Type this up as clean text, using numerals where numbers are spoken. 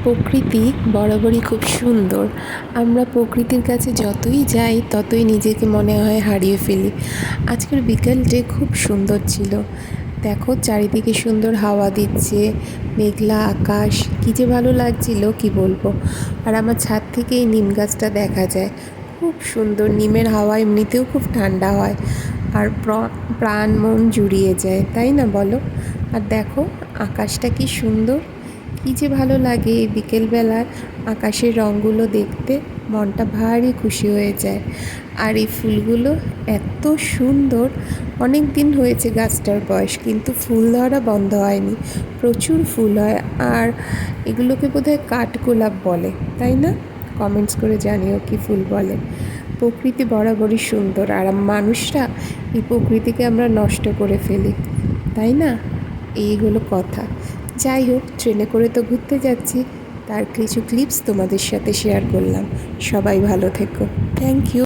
প্রকৃতি বরাবরই খুব সুন্দর। আমরা প্রকৃতির কাছে যতই যাই ততই নিজেকে মনে হয় হারিয়ে ফেলি। আজকের বিকেলটা খুব সুন্দর ছিল। দেখো চারিদিকে সুন্দর হাওয়া দিচ্ছে, মেঘলা আকাশ, কী যে ভালো লাগছিল কি বলবো। আর আমার ছাদ থেকে এই নিম গাছটা দেখা যায়, খুব সুন্দর। নিমের হাওয়া এমনিতেও খুব ঠান্ডা হয়, আর প্রাণ মন জুড়িয়ে যায়, তাই না বলো? আর দেখো আকাশটা কি সুন্দর, কী যে ভালো লাগে এই বিকেলবেলায় আকাশের রঙগুলো দেখতে, মনটা ভারী খুশি হয়ে যায়। আর এই ফুলগুলো এত সুন্দর। অনেক দিন হয়েছে গাছটার বয়স, কিন্তু ফুল ধরা বন্ধ হয়নি, প্রচুর ফুল হয়। আর এগুলোকে বোধহয় কাঠগোলাপ বলে, তাই না? কমেন্টস করে জানিও কি ফুল বলে। প্রকৃতি বরাবরই সুন্দর, আর মানুষরা এই প্রকৃতিকে আমরা নষ্ট করে ফেলি, তাই না? এইগুলো কথা। যাই হোক, ট্রেনে করে তো ঘুরতে যাচ্ছি, তার কিছু ক্লিপস তোমাদের সাথে শেয়ার করলাম। সবাই ভালো থেকো। Thank you.